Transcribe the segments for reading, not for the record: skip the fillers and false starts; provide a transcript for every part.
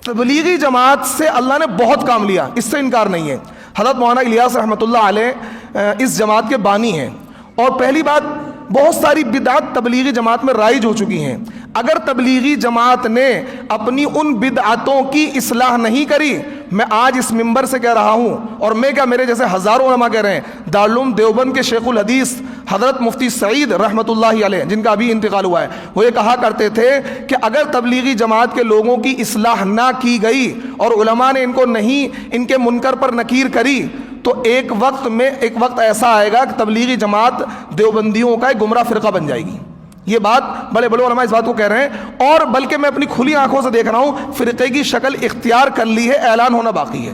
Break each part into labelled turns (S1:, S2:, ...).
S1: تبلیغی جماعت سے اللہ نے بہت کام لیا، اس سے انکار نہیں ہے۔ حضرت مولانا الیاس رحمۃ اللہ علیہ اس جماعت کے بانی ہیں، اور پہلی بات بہت ساری بدعات تبلیغی جماعت میں رائج ہو چکی ہیں۔ اگر تبلیغی جماعت نے اپنی ان بدعتوں کی اصلاح نہیں کری، میں آج اس منبر سے کہہ رہا ہوں، اور میں کیا میرے جیسے ہزاروں علماء کہہ رہے ہیں، دارالعلوم دیوبند کے شیخ الحدیث حضرت مفتی سعید رحمۃ اللہ علیہ جن کا ابھی انتقال ہوا ہے، وہ یہ کہا کرتے تھے کہ اگر تبلیغی جماعت کے لوگوں کی اصلاح نہ کی گئی اور علماء نے ان کو نہیں، ان کے منکر پر نکیر کری، تو ایک وقت ایسا آئے گا کہ تبلیغی جماعت دیوبندیوں کا ایک گمراہ فرقہ بن جائے گی۔ یہ بات بڑے بڑے علماء اس بات کو کہہ رہے ہیں، اور بلکہ میں اپنی کھلی آنکھوں سے دیکھ رہا ہوں فرقے کی شکل اختیار کر لی ہے، اعلان ہونا باقی ہے۔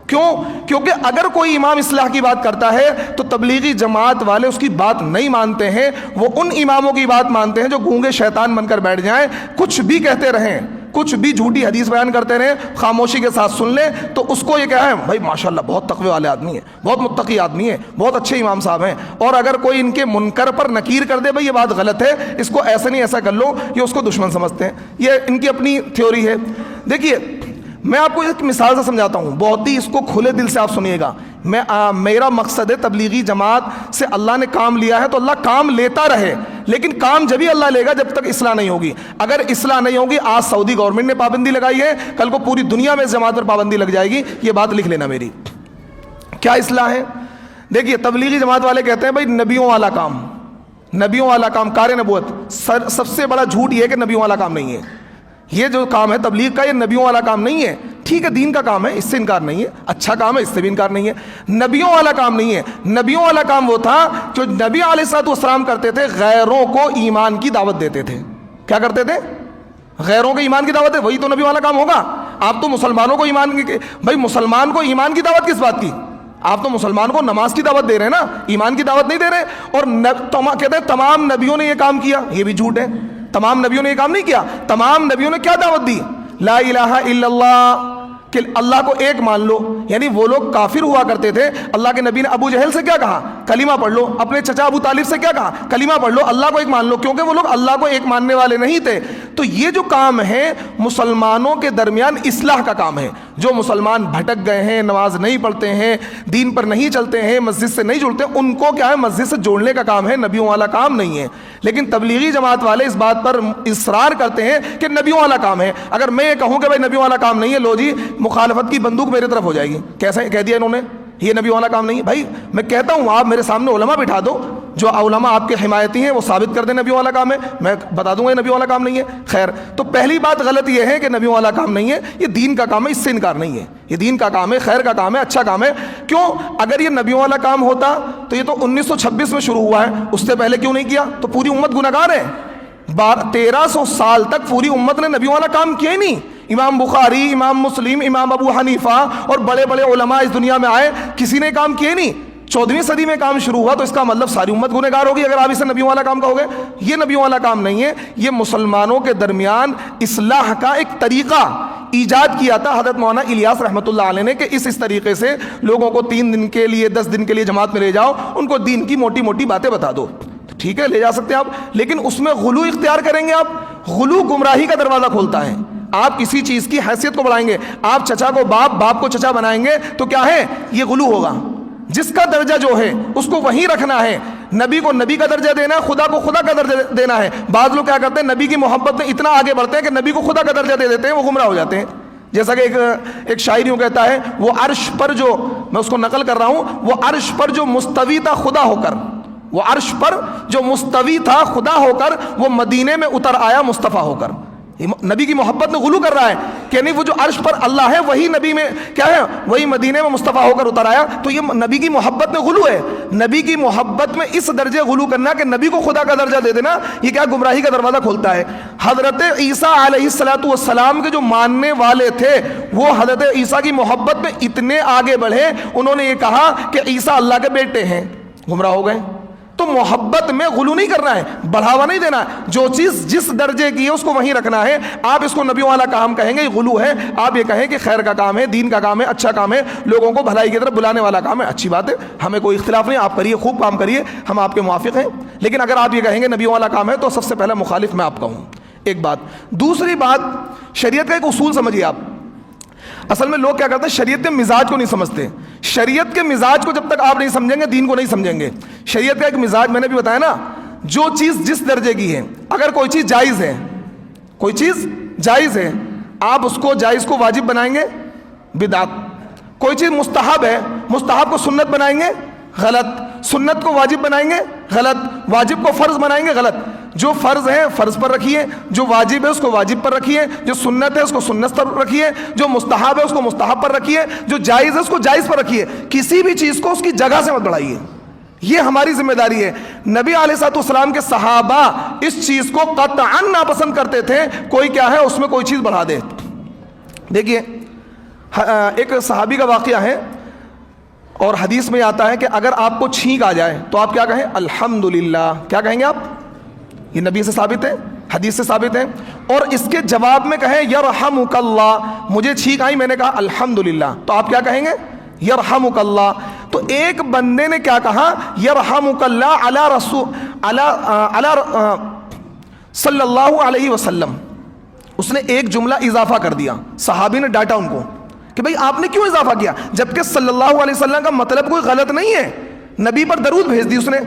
S1: کیوں؟ کیونکہ اگر کوئی امام اصلاح کی بات کرتا ہے تو تبلیغی جماعت والے اس کی بات نہیں مانتے ہیں، وہ ان اماموں کی بات مانتے ہیں جو گونگے شیطان بن کر بیٹھ جائیں، کچھ بھی کہتے رہیں، کچھ بھی جھوٹی حدیث بیان کرتے رہیں، خاموشی کے ساتھ سن لیں، تو اس کو یہ کہیں بھائی ماشاءاللہ بہت تقوی والے آدمی ہیں، بہت متقی آدمی ہیں، بہت اچھے امام صاحب ہیں۔ اور اگر کوئی ان کے منکر پر نکیر کر دے بھائی یہ بات غلط ہے، اس کو ایسا نہیں ایسا کر لو، یہ اس کو دشمن سمجھتے ہیں۔ یہ ان کی اپنی تھیوری ہے۔ دیکھیے میں آپ کو ایک مثال سے سمجھاتا ہوں، بہت ہی اس کو کھلے دل سے آپ سنیے گا۔ میرا مقصد ہے تبلیغی جماعت سے اللہ نے کام لیا ہے تو اللہ کام لیتا رہے، لیکن کام جبھی اللہ لے گا جب تک اصلاح نہیں ہوگی۔ اگر اصلاح نہیں ہوگی، آج سعودی گورنمنٹ نے پابندی لگائی ہے، کل کو پوری دنیا میں اس جماعت پر پابندی لگ جائے گی، یہ بات لکھ لینا میری۔ کیا اصلاح ہے؟ دیکھیے تبلیغی جماعت والے کہتے ہیں بھائی نبیوں والا کام، نبیوں والا کام کار نبوت، سب سے بڑا جھوٹ یہ ہے کہ نبیوں والا کام نہیں ہے۔ یہ جو کام ہے تبلیغ کا، یہ نبیوں والا کام نہیں ہے۔ ٹھیک ہے دین کا کام ہے، اس سے انکار نہیں ہے، اچھا کام ہے، اس سے بھی انکار نہیں ہے، نبیوں والا کام نہیں ہے۔ نبیوں والا کام وہ تھا جو نبی علیہ الصلوۃ والسلام کرتے تھے، غیروں کو ایمان کی دعوت دیتے تھے۔ کیا کرتے تھے؟ غیروں کو ایمان کی دعوت ہے، وہی تو نبی والا کام ہوگا۔ آپ تو مسلمانوں کو ایمان کی، بھائی مسلمان کو ایمان کی دعوت کس بات کی؟ آپ تو مسلمان کو نماز کی دعوت دے رہے ہیں نا، ایمان کی دعوت نہیں دے رہے۔ اور کہتے ہیں تمام نبیوں نے یہ کام کیا، یہ بھی جھوٹ ہے۔ تمام نبیوں نے یہ کام نہیں کیا۔ تمام نبیوں نے کیا دعوت دی؟ لا الہ الا اللہ، کہ اللہ کو ایک مان لو۔ یعنی وہ لوگ کافر ہوا کرتے تھے، اللہ کے نبی نے ابو جہل سے کیا کہا؟ کلمہ پڑھ لو۔ اپنے چچا ابو طالب سے کیا کہا؟ کلمہ پڑھ لو، اللہ کو ایک مان لو، کیونکہ وہ لوگ اللہ کو ایک ماننے والے نہیں تھے۔ تو یہ جو کام ہے مسلمانوں کے درمیان اصلاح کا کام ہے۔ جو مسلمان بھٹک گئے ہیں، نماز نہیں پڑھتے ہیں، دین پر نہیں چلتے ہیں، مسجد سے نہیں جڑتے، ان کو کیا ہے مسجد سے جوڑنے کا کام ہے، نبیوں والا کام نہیں ہے۔ لیکن تبلیغی جماعت والے اس بات پر اصرار کرتے ہیں کہ نبیوں والا کام ہے۔ اگر میں یہ کہوں کہ بھائی نبیوں والا کام نہیں ہے، لو جی مخالفت کی بندوق میرے طرف ہو جائے گی۔ کیسے کہہ دیا انہوں نے یہ نبی والا کام نہیں ہے؟ بھائی میں کہتا ہوں آپ میرے سامنے علماء بٹھا دو، جو علماء آپ کے حمایتی ہیں وہ ثابت کر دیں نبی والا کام ہے، میں بتا دوں گا یہ نبی والا کام نہیں ہے۔ خیر، تو پہلی بات غلط یہ ہے کہ نبی والا کام نہیں ہے، یہ دین کا کام ہے، اس سے انکار نہیں ہے۔ یہ دین کا کام ہے، خیر کا کام ہے، اچھا کام ہے۔ کیوں؟ اگر یہ نبی والا کام ہوتا تو یہ تو 1926 میں شروع ہوا ہے، اس سے پہلے کیوں نہیں کیا؟ تو پوری امت گنہگار ہے۔ 1300 سال تک پوری امت نے نبی والا کام کیا ہی نہیں۔ امام بخاری، امام مسلم، امام ابو حنیفہ اور بڑے بڑے علماء اس دنیا میں آئے، کسی نے کام کیے نہیں۔ 14ویں صدی میں کام شروع ہوا تو اس کا مطلب ساری امت گنہگار ہوگی اگر آپ اسے نبیوں والا کام کہو گے۔ یہ نبیوں والا کام نہیں ہے، یہ مسلمانوں کے درمیان اصلاح کا ایک طریقہ ایجاد کیا تھا حضرت مولانا الیاس رحمۃ اللہ علیہ نے، کہ اس طریقے سے لوگوں کو 3 دن کے لیے 10 دن کے لیے جماعت میں لے جاؤ، ان کو دین کی موٹی موٹی باتیں بتا دو۔ ٹھیک ہے لے جا سکتے ہیں آپ، لیکن اس میں غلو اختیار کریں گے آپ، غلو گمراہی کا دروازہ کھولتا ہے۔ آپ کسی چیز کی حیثیت کو بڑھائیں گے، آپ چچا کو باپ، باپ کو چچا بنائیں گے تو کیا ہے؟ یہ غلو ہوگا۔ جس کا درجہ جو ہے اس کو وہیں رکھنا ہے۔ نبی کو نبی کا درجہ دینا ہے، خدا کو خدا کا درجہ دینا ہے۔ بعض لوگ کیا کرتے ہیں نبی کی محبت میں اتنا آگے بڑھتے ہیں کہ نبی کو خدا کا درجہ دے دیتے ہیں، وہ گمراہ ہو جاتے ہیں۔ جیسا کہ ایک شاعر یوں کہتا ہے، وہ عرش پر جو، میں اس کو نقل کر رہا ہوں، وہ عرش پر جو مستوی تھا خدا ہو کر، وہ عرش پر جو مستوی تھا خدا ہو کر، وہ مدینے میں اتر آیا مصطفیٰ ہو کر۔ نبی کی محبت میں غلو کر رہا ہے کہ نہیں، وہ جو عرش پر اللہ ہے وہی نبی میں کیا ہے، وہی مدینے میں مصطفیٰ ہو کر اتر آیا۔ تو یہ نبی کی محبت میں غلو ہے۔ نبی کی محبت میں اس درجے غلو کرنا کہ نبی کو خدا کا درجہ دے دینا، یہ کیا گمراہی کا دروازہ کھولتا ہے۔ حضرت عیسیٰ علیہ السلام کے جو ماننے والے تھے وہ حضرت عیسیٰ کی محبت میں اتنے آگے بڑھے، انہوں نے یہ کہا کہ عیسیٰ اللہ کے بیٹے ہیں، گمراہ ہو گئے۔ تو محبت میں غلو نہیں کرنا ہے، بڑھاوا نہیں دینا ہے، جو چیز جس درجے کی ہے اس کو وہیں رکھنا ہے۔ آپ اس کو نبیوں والا کام کہیں گے یہ غلو ہے، آپ یہ کہیں کہ خیر کا کام ہے، دین کا کام ہے، اچھا کام ہے، لوگوں کو بھلائی کی طرف بلانے والا کام ہے، اچھی بات ہے، ہمیں کوئی اختلاف نہیں، آپ کریے، خوب کام کریے، ہم آپ کے موافق ہیں۔ لیکن اگر آپ یہ کہیں گے نبیوں والا کام ہے تو سب سے پہلا مخالف میں آپ کا ہوں۔ ایک بات۔ دوسری بات، شریعت کا ایک اصول سمجھیے آپ، اصل میں لوگ کیا کرتے ہیں, شریعت کے مزاج کو نہیں سمجھتے. شریعت کے مزاج کو جب تک آپ نہیں سمجھیں گے, دین کو نہیں سمجھیں گے. شریعت کا ایک مزاج میں نے بھی بتایا نا, جو چیز جس درجے کی ہے, اگر کوئی چیز جائز ہے, کوئی چیز جائز ہے, آپ اس کو جائز کو واجب بنائیں گے, بدعت. کوئی چیز مستحب ہے, مستحب کو سنت بنائیں گے, غلط. سنت کو واجب بنائیں گے, غلط. واجب کو فرض بنائیں گے, غلط. جو فرض ہے فرض پر رکھیے, جو واجب ہے اس کو واجب پر رکھیے, جو سنت ہے اس کو سنت پر رکھیے, جو مستحب ہے اس کو مستحب پر رکھیے, جو جائز ہے اس کو جائز پر رکھیے. کسی بھی چیز کو اس کی جگہ سے مت بڑھائیے. یہ ہماری ذمہ داری ہے. نبی علیہ الصلوۃ والسلام کے صحابہ اس چیز کو قطعاً ناپسند کرتے تھے, کوئی کیا ہے اس میں کوئی چیز بڑھا دے. دیکھیے ایک صحابی کا واقعہ ہے, اور حدیث میں آتا ہے کہ اگر آپ کو چھینک آ جائے تو آپ کیا کہیں, الحمدللہ. کیا کہیں گے آپ؟ یہ نبی سے ثابت ہے, حدیث سے ثابت ہے. اور اس کے جواب میں کہیں یرحمک اللہ, مجھے چھینک آئی میں نے کہا الحمدللہ, تو آپ کیا کہیں گے, یرحمک اللہ. تو ایک بندے نے کیا کہا, یرحمک اللہ علی رسول علی صلی اللہ علیہ وسلم. اس نے ایک جملہ اضافہ کر دیا. صحابی نے ڈانٹا ان کو کہ بھئی آپ نے کیوں اضافہ کیا, جبکہ صلی اللہ علیہ وسلم کا مطلب کوئی غلط نہیں ہے, نبی پر درود بھیج دی اس نے,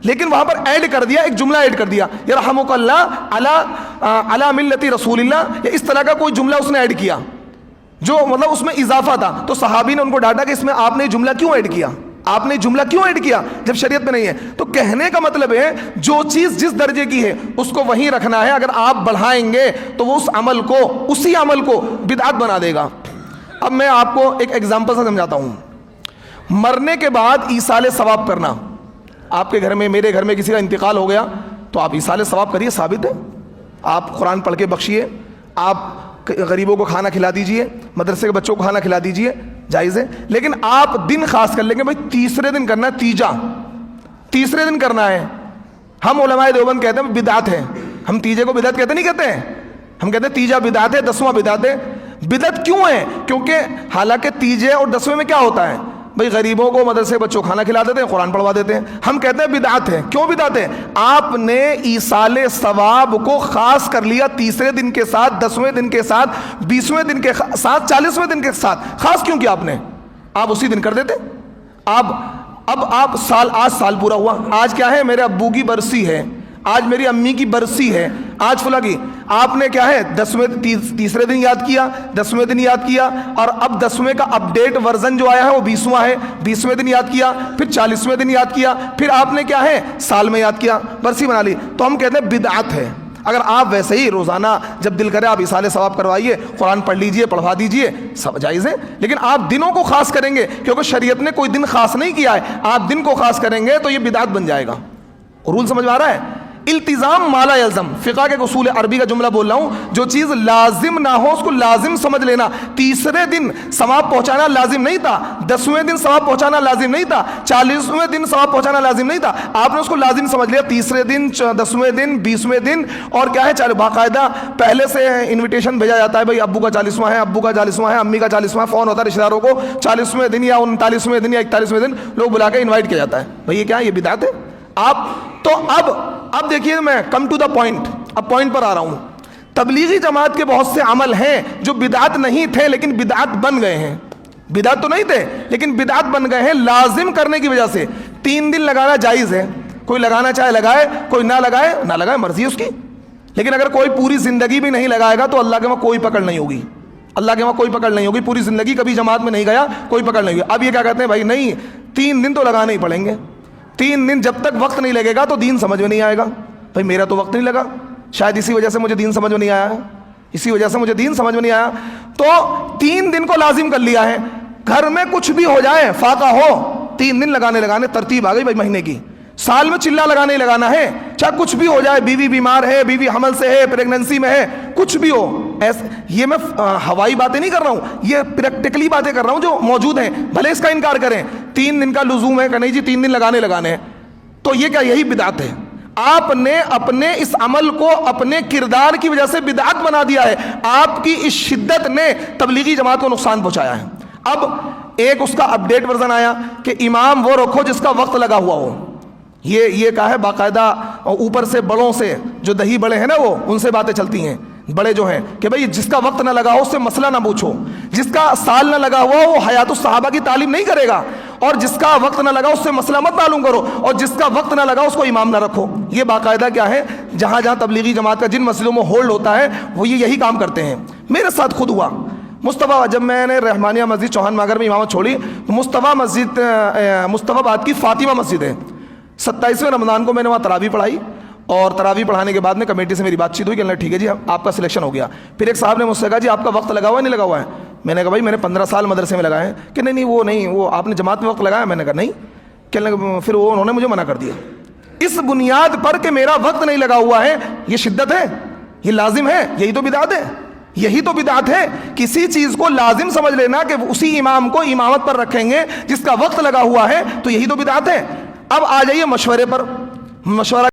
S1: لیکن وہاں پر ایڈ کر دیا, ایک جملہ ایڈ کر دیا, یرحمک اللہ علی ملت رسول اللہ, یا اس طرح کا کوئی جملہ اس نے ایڈ کیا جو مطلب اس میں اضافہ تھا. تو صحابی نے ان کو ڈانٹا کہ اس میں آپ نے جملہ کیوں ایڈ کیا, آپ نے جملہ کیوں ایڈ کیا جب شریعت میں نہیں ہے. تو کہنے کا مطلب ہے جو چیز جس درجے کی ہے اس کو وہیں رکھنا ہے. اگر آپ بڑھائیں گے تو وہ اس عمل کو, اسی عمل کو بدعت بنا دے گا. اب میں آپ کو ایک ایگزامپل سے سمجھاتا ہوں. مرنے کے بعد ایصال ثواب کرنا, آپ کے گھر میں, میرے گھر میں کسی کا انتقال ہو گیا تو آپ ایصال ثواب کریے, ثابت ہے. آپ قرآن پڑھ کے بخشیے, آپ غریبوں کو کھانا کھلا دیجئے, مدرسے کے بچوں کو کھانا کھلا دیجئے, جائز ہے. لیکن آپ دن خاص کر لیں گے, بھائی تیسرے دن کرنا ہے, تیسرے دن کرنا ہے. ہم علماء دیوبند کہتے ہیں بدعت ہے. ہم تیجے کو بدعت کہتے نہیں کہتے ہیں, ہم کہتے ہیں تیجا بدعت ہے, دسواں بدعت ہے. بدعت کیوں ہے؟ کیونکہ حالانکہ تیجے اور دسویں میں کیا ہوتا ہے, بھئی غریبوں کو مدرسے بچوں کھانا کھلا دیتے ہیں, قرآن پڑھوا دیتے ہیں. ہم کہتے ہیں بدعت ہے. کیوں بدعت ہے؟ آپ نے ایصال ثواب کو خاص کر لیا تیسرے دن کے ساتھ, 10ویں دن کے ساتھ, 20ویں دن کے ساتھ, 40ویں دن کے ساتھ. خاص کیوں کیا آپ نے؟ آپ اسی دن کر دیتے. اب آپ آج سال پورا ہوا, آج کیا ہے, میرے ابو کی برسی ہے, آج میری امی کی برسی ہے, آج فلاں کی. آپ نے کیا ہے, تیسرے دن یاد کیا, 10ویں دن یاد کیا, اور اب 10ویں کا اپڈیٹ ورژن جو آیا ہے وہ 20واں ہے, 20ویں دن یاد کیا, پھر 40ویں دن یاد کیا, پھر آپ نے کیا ہے, سال میں یاد کیا, برسی بنا لی. تو ہم کہتے ہیں بدعت ہے. اگر آپ ویسے ہی روزانہ جب دل کرے آپ ایصال ثواب کروائیے, قرآن پڑھ لیجئے, پڑھوا دیجئے, سب جائز ہے. لیکن آپ دنوں کو خاص کریں گے, کیونکہ شریعت نے کوئی دن خاص نہیں کیا ہے, آپ دن کو خاص کریں گے تو یہ بدعت بن جائے گا. رول سمجھ میں آ رہا ہے؟ التزام مالا یلزم, فقہ کے اصول عربی کا جملہ بول رہا ہوں. جو چیز لازم نہ ہو اس کو لازم سمجھ لینا. تیسرے دن ثواب پہنچانا لازم نہیں تھا, 10ویں دن ثواب پہنچانا لازم نہیں تھا, 40ویں دن ثواب پہنچانا لازم نہیں تھا, آپ نے اس کو لازم سمجھ لیا. تیسرے دن, 10ویں دن, 20ویں دن, اور کیا ہے, باقاعدہ پہلے سے انویٹیشن بھیجا جاتا ہے, بھائی ابو کا 40واں ہے, ابو کا 40واں ہے, امی کا 40واں, فون ہوتا ہے رشتہ داروں کو 40ویں دن یا 39ویں دن یا 41ویں دن لوگ بلا کے انوائٹ کیا جاتا ہے. بھائی یہ کیا ہے, یہ بدعت ہے. آپ تو اب دیکھیے, میں کم ٹو دا پوائنٹ, اب پوائنٹ پر آ رہا ہوں. تبلیغی جماعت کے بہت سے عمل ہیں جو بدعت نہیں تھے لیکن بدعت بن گئے ہیں. بدعت تو نہیں تھے لیکن بدعت بن گئے ہیں لازم کرنے کی وجہ سے. 3 دن لگانا جائز ہے, کوئی لگانا چاہے لگائے, کوئی نہ لگائے, مرضی ہے اس کی. لیکن اگر کوئی پوری زندگی بھی نہیں لگائے گا تو اللہ کے وہاں کوئی پکڑ نہیں ہوگی, اللہ کے وہاں کوئی پکڑ نہیں ہوگی. پوری زندگی کبھی جماعت میں نہیں گیا, کوئی پکڑ نہیں ہوگی. اب یہ کیا کہتے ہیں, بھائی نہیں 3 دن تو لگانے ہی پڑیں گے. 3 دن جب تک وقت نہیں لگے گا تو دین سمجھ میں نہیں آئے گا. بھائی میرا تو وقت نہیں لگا, شاید اسی وجہ سے مجھے دین سمجھ میں نہیں آیا, اسی وجہ سے مجھے دین سمجھ میں نہیں آیا. تو 3 دن کو لازم کر لیا ہے. گھر میں کچھ بھی ہو جائے, فاقہ ہو, 3 دن لگانے, ترتیب آ گئی بھائی مہینے کی. سال میں چلا لگانا ہی لگانا ہے, چاہے کچھ بھی ہو جائے, بیوی بیمار ہے, بیوی حمل سے ہے, پریگننسی میں ہے, کچھ بھی ہو. یہ میں ہوائی باتیں نہیں کر رہا ہوں, یہ پریکٹیکلی باتیں کر رہا ہوں جو موجود ہیں. بھلے اس کا انکار کریں, 3 دن کا لزوم ہے کہ نہیں جی 3 دن لگانے ہیں, تو یہ کیا, یہی بدعت ہے. آپ نے اپنے اس عمل کو اپنے کردار کی وجہ سے بدعت بنا دیا ہے. آپ کی اس شدت نے تبلیغی جماعت کو نقصان پہنچایا ہے. اب ایک اس کا اپڈیٹ ورژن آیا کہ امام وہ رکھو جس کا وقت لگا ہوا ہو. یہ کہا ہے باقاعدہ اوپر سے بڑوں سے, جو دہی بڑے ہیں نا وہ, ان سے باتیں چلتی ہیں, بڑے جو ہیں, کہ بھئی جس کا وقت نہ لگا ہو اس سے مسئلہ نہ پوچھو, جس کا سال نہ لگا ہوا وہ حیات الصحابہ کی تعلیم نہیں کرے گا، اور جس کا وقت نہ لگا اس سے مسئلہ مت معلوم کرو، اور جس کا وقت نہ لگا اس کو امام نہ رکھو۔ یہ باقاعدہ کیا ہے، جہاں جہاں تبلیغی جماعت کا جن مسئلوں میں ہولڈ ہوتا ہے وہ یہی کام کرتے ہیں۔ میرے ساتھ خود ہوا مصطفیٰ، جب میں نے رحمانیہ مسجد چوہان ماگر میں امامت چھوڑی، مصطفیٰ آباد کی فاطمہ مسجد ہے، 27ویں رمضان کو میں نے وہاں تراویح پڑھائی، اور تراویح پڑھانے کے بعد میں کمیٹی سے میری بات چیت ہوئی کہ اللہ ٹھیک ہے جی آپ کا سلیکشن ہو گیا۔ پھر ایک صاحب نے مجھ سے کہا جی آپ کا وقت لگا ہوا ہے نہیں لگا ہوا ہے؟ میں نے کہا بھائی میں نے 15 سال مدرسے میں لگائے ہیں۔ کہ نہیں وہ آپ نے جماعت میں وقت لگایا؟ میں نے کہا نہیں۔ پھر انہوں نے مجھے منع کر دیا اس بنیاد پر کہ میرا وقت نہیں لگا ہوا ہے۔ یہ شدت ہے، یہ لازم ہے، یہی تو بدعت ہے، یہی تو بدعت ہے۔ کسی چیز کو لازم سمجھ لینا کہ اسی امام کو امامت پر رکھیں گے جس کا وقت لگا ہوا ہے، تو یہی تو بدعت ہے۔ اب آ جائیے مشورے پر۔ مشورہ